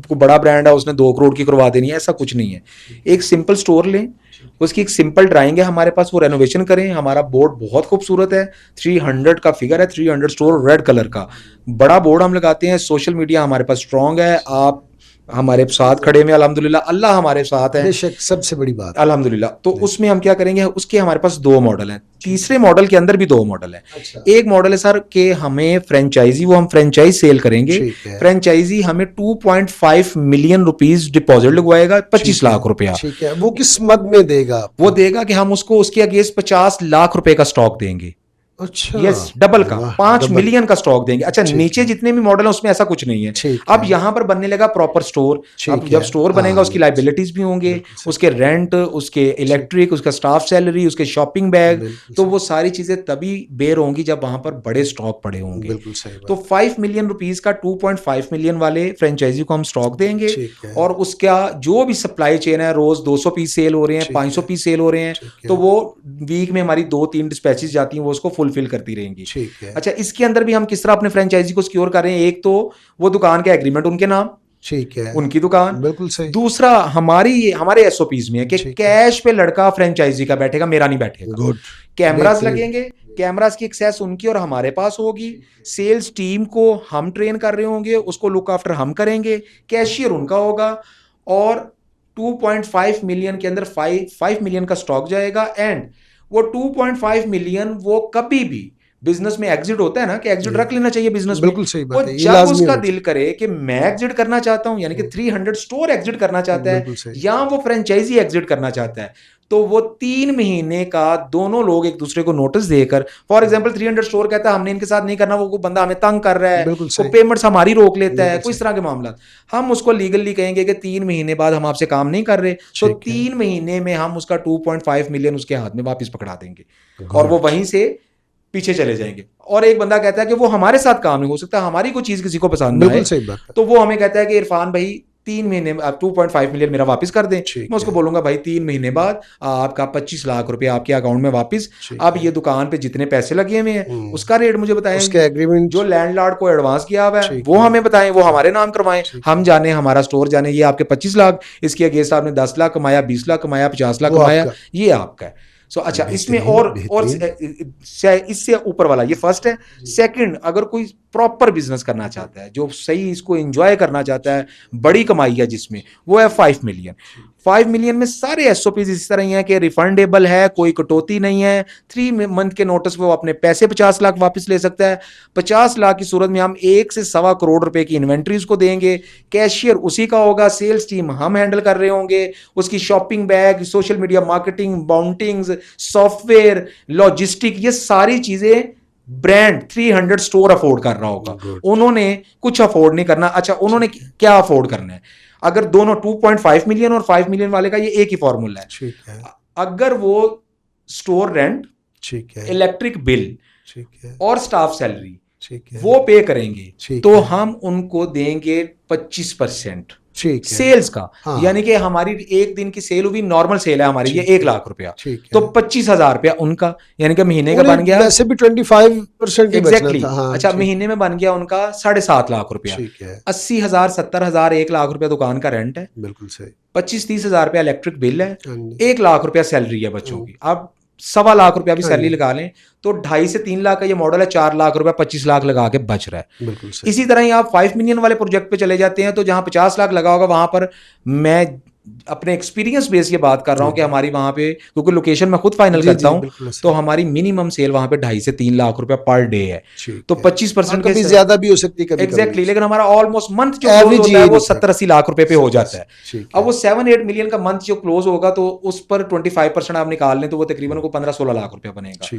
को बड़ा ब्रांड है उसने 2 करोड़ की करवा देनी है, ऐसा कुछ नहीं है। एक सिंपल स्टोर लें, उसकी एक सिंपल ड्राइंग है हमारे पास, वो रेनोवेशन करें। हमारा बोर्ड बहुत खूबसूरत है, 300 का फिगर है, 300 स्टोर रेड कलर का बड़ा बोर्ड हम लगाते हैं। सोशल मीडिया हमारे पास स्ट्रांग है, आप हमारे साथ खड़े में, अल्हम्दुलिल्लाह, अल्लाह हमारे साथ है, बेशक, सबसे बड़ी बात अल्हम्दुलिल्लाह। तो उसमें हम क्या करेंगे, उसके हमारे पास 2 मॉडल हैं, तीसरे मॉडल के अंदर भी 2 मॉडल है। अच्छा। एक मॉडल है सर कि हमें फ्रेंचाइजी, वो हम फ्रेंचाइज सेल करेंगे, फ्रेंचाइजी हमें 2.5 मिलियन रुपीस डिपॉजिट लगवाएगा, 25 लाख रुपया। ठीक है, वो किस मद में देगा? वो देगा कि हम उसको उसके अगेंस्ट 50 लाख रुपए का स्टॉक देंगे। अच्छा, यस, डबल का 5 मिलियन का स्टॉक देंगे। अच्छा, नीचे जितने भी मॉडल है उसमें ऐसा कुछ नहीं है। अब यहाँ पर बनने लगा प्रॉपर स्टोर। अब जब स्टोर बनेगा उसकी लाइबिलिटीज भी होंगे, उसके रेंट, उसके इलेक्ट्रिक, उसका स्टाफ सैलरी, उसके शॉपिंग बैग, तो वो सारी चीजें तभी बेर होंगी जब वहां पर बड़े स्टॉक पड़े होंगे। तो 5 मिलियन रुपीज का 2.5 मिलियन वाले फ्रेंचाइजी को हम स्टॉक देंगे, और उसका जो भी सप्लाई चेन है, रोज 200 पीस सेल हो रहे हैं, 500 पीस सेल हो रहे हैं, तो वो वीक में हमारी 2-3 डिस्पैचेस जाती हैं, वो उसको फुलफिल करती रहेंगी। अच्छा, इसके अंदर भी हम किस तरह अपने फ्रेंचाइजी को सिक्योर कर रहे हैं, एक तो वो दुकान का एग्रीमेंट उनके नाम, ठीक है, उनकी दुकान, बिल्कुल सही। दूसरा हमारे एसओपीज में है कि कैश पे लड़का फ्रेंचाइजी का बैठेगा, मेरा नहीं बैठेगा। गुड। कैमरास लगेंगे, कैमरास की एक्सेस उनकी और हमारे पास होगी, सेल्स टीम को हम ट्रेन कर रहे होंगे, उसको लुक आफ्टर हम करेंगे, कैशियर उनका होगा, और 2.5 मिलियन के अंदर 5 मिलियन का स्टॉक जाएगा। एंड वो 2.5 मिलियन वो कभी भी बिजनेस में एग्जिट होता है ना, कि एग्जिट रख लेना चाहिए बिजनेस में। बिल्कुल सही बात है। जब उसका दिल करे कि मैं एग्जिट करना चाहता हूं, यानी कि 300 स्टोर एग्जिट करना चाहता है, या वो फ्रेंचाइजी एग्जिट करना चाहता है, तो वो 3 महीने का दोनों लोग एक दूसरे को नोटिस देकर, फॉर एग्जांपल 300 स्टोर कहता है हमने इनके साथ नहीं करना, वो बंदा हमें तंग कर रहा है, वो पेमेंट्स हमारी रोक लेता है, कोई इस तरह के मामला, हम उसको लीगली कहेंगे कि 3 महीने बाद हम आपसे काम नहीं कर रहे, तो 3 महीने में हम उसका 2.5 मिलियन उसके हाथ में वापस पकड़ा देंगे, और वो वहीं से पीछे चले जाएंगे। और एक बंदा कहता है कि वो हमारे साथ काम नहीं हो सकता, हमारी कोई चीज किसी को पसंद ना आए, तो वो हमें कहता है कि इरफान भाई 3 महीने में आप 2.5 मिलियन मेरा वापस कर दें। मैं उसको बोलूंगा भाई 3 महीने बाद आपका 25 लाख रुपए आपके अकाउंट में वापस। अब ये दुकान पे जितने पैसे लगे हुए हैं उसका रेट मुझे बताएं, उसके एग्रीमेंट, जो लैंडलॉर्ड को एडवांस किया हुआ है वो हमें बताएं, वो हमारे नाम करवाएं, हम जाने, हमारा स्टोर जाने, ये आपके 25 लाख, इसके अगेंस्ट आपने 10 लाख कमाया, 20 लाख कमाया, 50 लाख कमाया, ये आपका है। अच्छा, इसमें और इससे ऊपर वाला ये फर्स्ट है। सेकंड, अगर कोई प्रॉपर बिजनेस करना चाहता है, जो सही इसको एंजॉय करना चाहता है, बड़ी कमाई है जिसमें, वो है 5 मिलियन। 5 मिलियन में सारे एसओपीज इस तरह ही है कि रिफंडेबल है, कोई कटौती नहीं है, 3 मंथ के नोटिस पे वो अपने पैसे 50 लाख वापस ले सकता है। 50 लाख की सूरत में हम 1 से 1.25 करोड़ रुपए की इन्वेंट्री उसको देंगे, कैशियर उसी का होगा, सेल्स टीम हम हैंडल कर रहे होंगे, उसकी shopping bag, social media marketing, बाउंटिंग्स, सॉफ्टवेयर, लॉजिस्टिक, ये सारी चीजें ब्रांड 300 स्टोर अफोर्ड कर रहा होगा। उन्होंने कुछ अफोर्ड नहीं करना। अच्छा, उन्होंने क्या अफोर्ड करना है? अगर दोनों 2.5 मिलियन और 5 मिलियन वाले का ये एक ही फॉर्मूला है, ठीक है। अगर वो स्टोर रेंट, ठीक है, इलेक्ट्रिक बिल, ठीक है, और स्टाफ सैलरी, ठीक है, वो पे करेंगे, तो हम उनको देंगे 25% सेल्स का। हाँ। यानी कि हमारी एक दिन की सेल हुई, नॉर्मल सेल है हमारी, ये 1 लाख रुपया, तो 25,000 रुपया उनका, यानी कि महीने का बन गया, वैसे भी 25% एग्जैक्टली। हाँ, अच्छा, महीने में बन गया उनका 7.5 लाख रुपया, 80,000, 70,000, 1 लाख रुपया दुकान का रेंट है, बिल्कुल सही, 25-30,000 रुपया इलेक्ट्रिक बिल है, 1 लाख रुपया सैलरी है बच्चों की। अब 1.25 लाख रुपया भी सैलरी लगा लें तो 2.5 से 3 लाख का ये मॉडल है, 4 लाख रुपया 25 लाख लगा के बच रहा है। इसी तरह ही आप 5 मिलियन वाले प्रोजेक्ट पे चले जाते हैं, तो जहां 50 लाख लगा होगा वहां पर मैं अपने एक्सपीरियंस बेस ये बात कर रहा हूँ कि हमारी वहाँ पे, क्योंकि लोकेशन मैं खुद फाइनल करता हूँ, तो हमारी मिनिमम सेल वहाँ पे 2.5 से 3 लाख रुपया पर डे है। तो 25% कभी ज्यादा भी हो सकती है, कभी एग्जैक्टली, लेकिन हमारा ऑलमोस्ट मंथ जो क्लोज होता है वो 70-80 लाख रुपए पे हो जाता है। अब वो 7-8 मिलियन का मंथ जो क्लोज होगा तो उस पर 25% आप निकाल लें तो वो तकरीबन को 15-16 लाख रुपया बनेगा।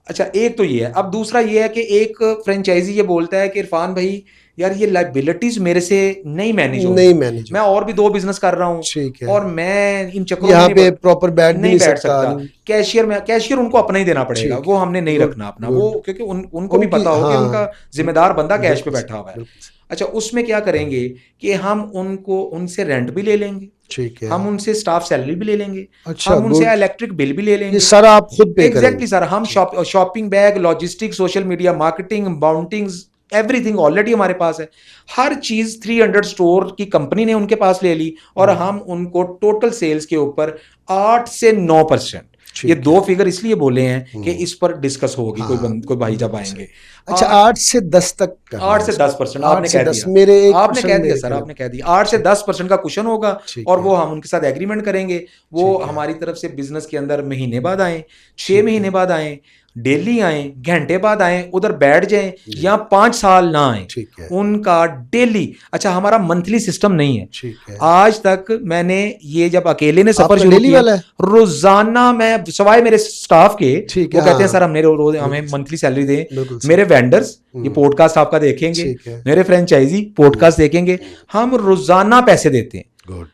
अच्छा, एक तो ये है। अब दूसरा ये है कि एक फ्रेंचाइजी ये बोलता है कि इरफान भाई यार ये लाइबिलिटीज मेरे से नहीं मैनेज होंगी, मैं और भी 2 बिजनेस कर रहा हूँ और मैं इन चक्करों यहाँ पे प्रॉपर नहीं बैठ सकता। कैशियर उनको अपना ही देना पड़ेगा, वो हमने नहीं रखना अपना, वो क्योंकि उनको भी पता हो कि उनका जिम्मेदार बंदा कैश पे बैठा हुआ है। अच्छा, उसमें क्या करेंगे कि हम उनसे रेंट भी ले लेंगे, ठीक है, हम उनसे स्टाफ सैलरी भी ले लेंगे, अच्छा, हम उनसे इलेक्ट्रिक बिल भी ले लेंगे, ये सारा आप खुद पे करेंगे। एग्जैक्टली सर, हम shopping bag, logistics, social media marketing, बाउंटिंग्स, एवरीथिंग ऑलरेडी हमारे पास है। हर चीज 300 स्टोर की कंपनी ने उनके पास ले ली और हम उनको टोटल सेल्स के ऊपर 8 से 9%, ये 2 फिगर इसलिए बोले हैं कि इस पर डिस्कस होगी, कोई भाई जब आएंगे। अच्छा, 8 से 10 तक, 8 से 10% आपने कह दिया, आपने कह दिया सर, आपने कह दिया 8 से 10% का कुशन होगा और वो हम उनके साथ एग्रीमेंट करेंगे। वो हमारी तरफ से बिजनेस के अंदर महीने बाद आए, 6 महीने बाद आए, डेली आए, घंटे बाद आए, उधर बैठ जाएं, या 5 साल ना आए, उनका डेली। अच्छा, हमारा मंथली सिस्टम नहीं है। आज तक मैंने ये जब अकेले ने सफर शुरू किया, रोजाना मैं सवाए मेरे स्टाफ के, वो कहते हैं सर हमें मंथली सैलरी दें। मेरे वेंडर्स ये पॉडकास्ट आपका देखेंगे, मेरे फ्रेंचाइजी पॉडकास्ट देखेंगे, हम रोजाना पैसे देते हैं।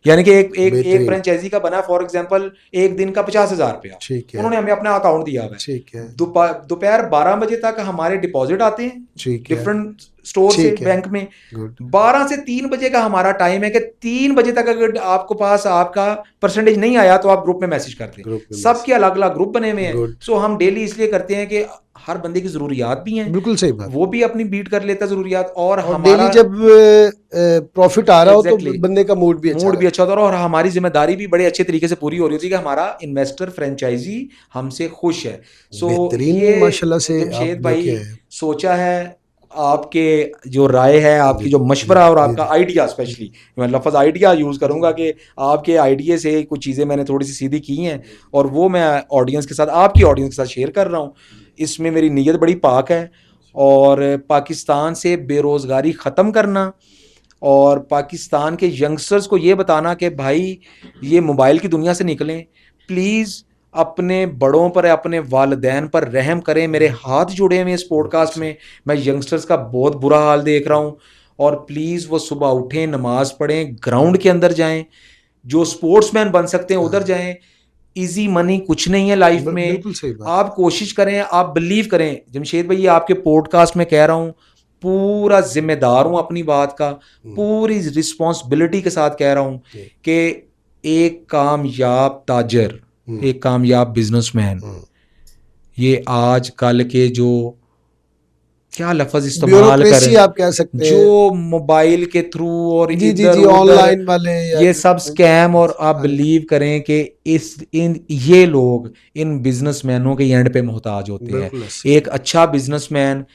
यानी कि एक फ्रेंचाइजी का बना फॉर एग्जांपल एक दिन का 50,000 रुपया, उन्होंने हमें अपना अकाउंट दिया हुआ है। दोपहर 12 बजे तक हमारे डिपॉजिट आते हैं डिफरेंट स्टोर से, बैंक में। 12 से 3 बजे का हमारा टाइम है कि 3 बजे तक अगर आपको पास आपका परसेंटेज नहीं आया तो आप ग्रुप में मैसेज कर दें। सबके अलग अलग ग्रुप बने हुए हैं। सो हम डेली इसलिए करते हैं कि हर बंदे की जरूरियात भी हैं, बिल्कुल सही बात, वो भी अपनी बीट कर लेता जरूरियात, और हमारा डेली जब प्रॉफिट आ रहा हो तो बंदे का मूड भी अच्छा होता है और हमारी जिम्मेदारी भी बड़े अच्छे तरीके से पूरी हो रही होती है कि हमारा इन्वेस्टर फ्रेंचाइजी हमसे खुश है। सो ये माशाल्लाह से जमशेद भाई सोचा है, आपके जो राय है, आपकी जो मशवरा और आपका आइडिया, स्पेशली मैं लफ्ज़ आइडिया यूज़ करूंगा कि आपके आइडिया से कुछ चीज़ें मैंने थोड़ी सी सीधी की हैं और वो मैं ऑडियंस के साथ, आपकी ऑडियंस के साथ शेयर कर रहा हूँ। इसमें मेरी नीयत बड़ी पाक है और पाकिस्तान से बेरोज़गारी ख़त्म करना और पाकिस्तान के यंगस्टर्स को ये बताना कि भाई ये मोबाइल की दुनिया से निकलें, प्लीज़ अपने बड़ों पर, अपने वालिदैन पर रहम करें। मेरे हाथ जुड़े हुए इस पॉडकास्ट में, मैं यंगस्टर्स का बहुत बुरा हाल देख रहा हूँ और प्लीज़ वो सुबह उठें, नमाज पढ़ें, ग्राउंड के अंदर जाएं, जो स्पोर्ट्समैन बन सकते हैं उधर जाएं। इजी मनी कुछ नहीं है लाइफ में, आप कोशिश करें, आप बिलीव करें। जमशेद भाई, आपके पॉडकास्ट में कह रहा हूँ, पूरा जिम्मेदार हूं अपनी बात का, पूरी रिस्पॉन्सिबिलिटी के साथ कह रहा हूं कि एक कामयाब ताजर, एक कामयाब बिजनेसमैन, ये आज कल के जो क्या लफ्ज इस्तेमाल करें, आप कह सकते हैं, जो मोबाइल के थ्रू और इधर ऑनलाइन वाले ये सब स्कैम, और आप बिलीव करें कि ये लोग इन बिजनेसमैनों के एंड पे मोहताज होते हैं। एक अच्छा बिजनेसमैन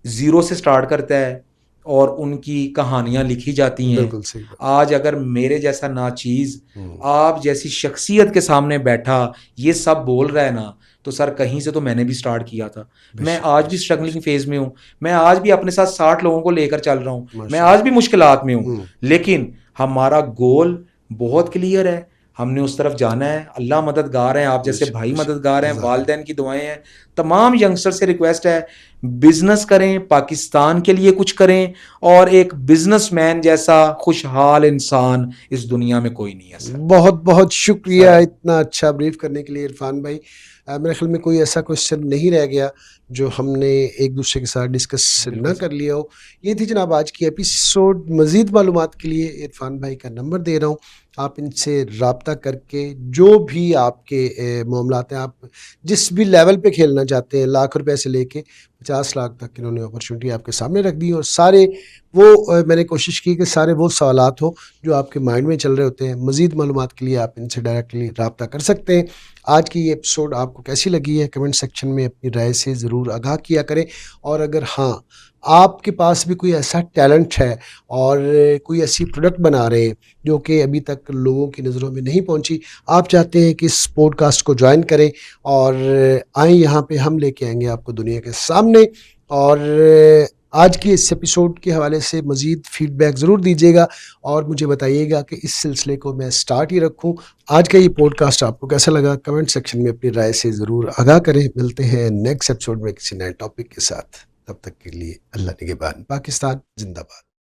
जीरो से स्टार्ट करता है और उनकी कहानियां लिखी जाती हैं। आज अगर मेरे जैसा नाचीज आप जैसी शख्सियत के सामने बैठा ये सब बोल रहा है ना, तो सर कहीं से तो मैंने भी स्टार्ट किया था। मैं आज भी स्ट्रगलिंग फेज में हूँ, मैं आज भी अपने साथ 60 लोगों को लेकर चल रहा हूँ, मैं आज भी मुश्किलात में हूँ, लेकिन हमारा गोल बहुत क्लियर है, हमने उस तरफ जाना है। अल्लाह मददगार है, आप जैसे भाई मददगार हैं, वालिदैन की दुआएं हैं। तमाम यंगस्टर से रिक्वेस्ट है, बिजनेस करें, पाकिस्तान के लिए कुछ करें, और एक बिजनेसमैन जैसा खुशहाल इंसान इस दुनिया में कोई नहीं है सर। बहुत बहुत शुक्रिया इतना अच्छा ब्रीफ करने के लिए इरफान भाई। मेरे ख्याल में कोई ऐसा क्वेश्चन नहीं रह गया जो हमने एक दूसरे के साथ डिस्कस ना कर लिया हो। ये थी जनाब आज की एपिसोड। मज़ीद मालूमात के लिए इरफान भाई का नंबर दे रहा हूँ, आप इनसे रब्ता करके जो भी आपके मामलात हैं, आप जिस भी लेवल पे खेलना चाहते हैं, लाख रुपए से लेके 50 लाख तक इन्होंने अपॉर्चुनिटी आपके सामने रख दी, और सारे वो मैंने कोशिश की कि सारे वो सवालात हो जो आपके माइंड में चल रहे होते हैं। मज़ीद मालूमात के लिए आप इनसे डायरेक्टली रब्ता कर सकते हैं। आज की ये एपिसोड आपको कैसी लगी है कमेंट सेक्शन में अपनी राय से ज़रूर आगाह किया करें। और अगर हाँ, आपके पास भी कोई ऐसा टैलेंट है और कोई ऐसी प्रोडक्ट बना रहे हैं जो कि अभी तक लोगों की नज़रों में नहीं पहुंची, आप चाहते हैं कि इस पॉडकास्ट को ज्वाइन करें और आएँ यहाँ पे, हम लेके आएंगे आपको दुनिया के सामने। और आज की इस एपिसोड के हवाले से मज़ीद फीडबैक ज़रूर दीजिएगा और मुझे बताइएगा कि इस सिलसिले को मैं स्टार्ट ही रखूं। आज का ये पॉडकास्ट आपको कैसा लगा कमेंट सेक्शन में अपनी राय से ज़रूर आगाह करें। मिलते हैं नेक्स्ट एपिसोड में किसी नए टॉपिक के साथ। तब तक के लिए अल्लाह निगहबान। पाकिस्तान जिंदाबाद।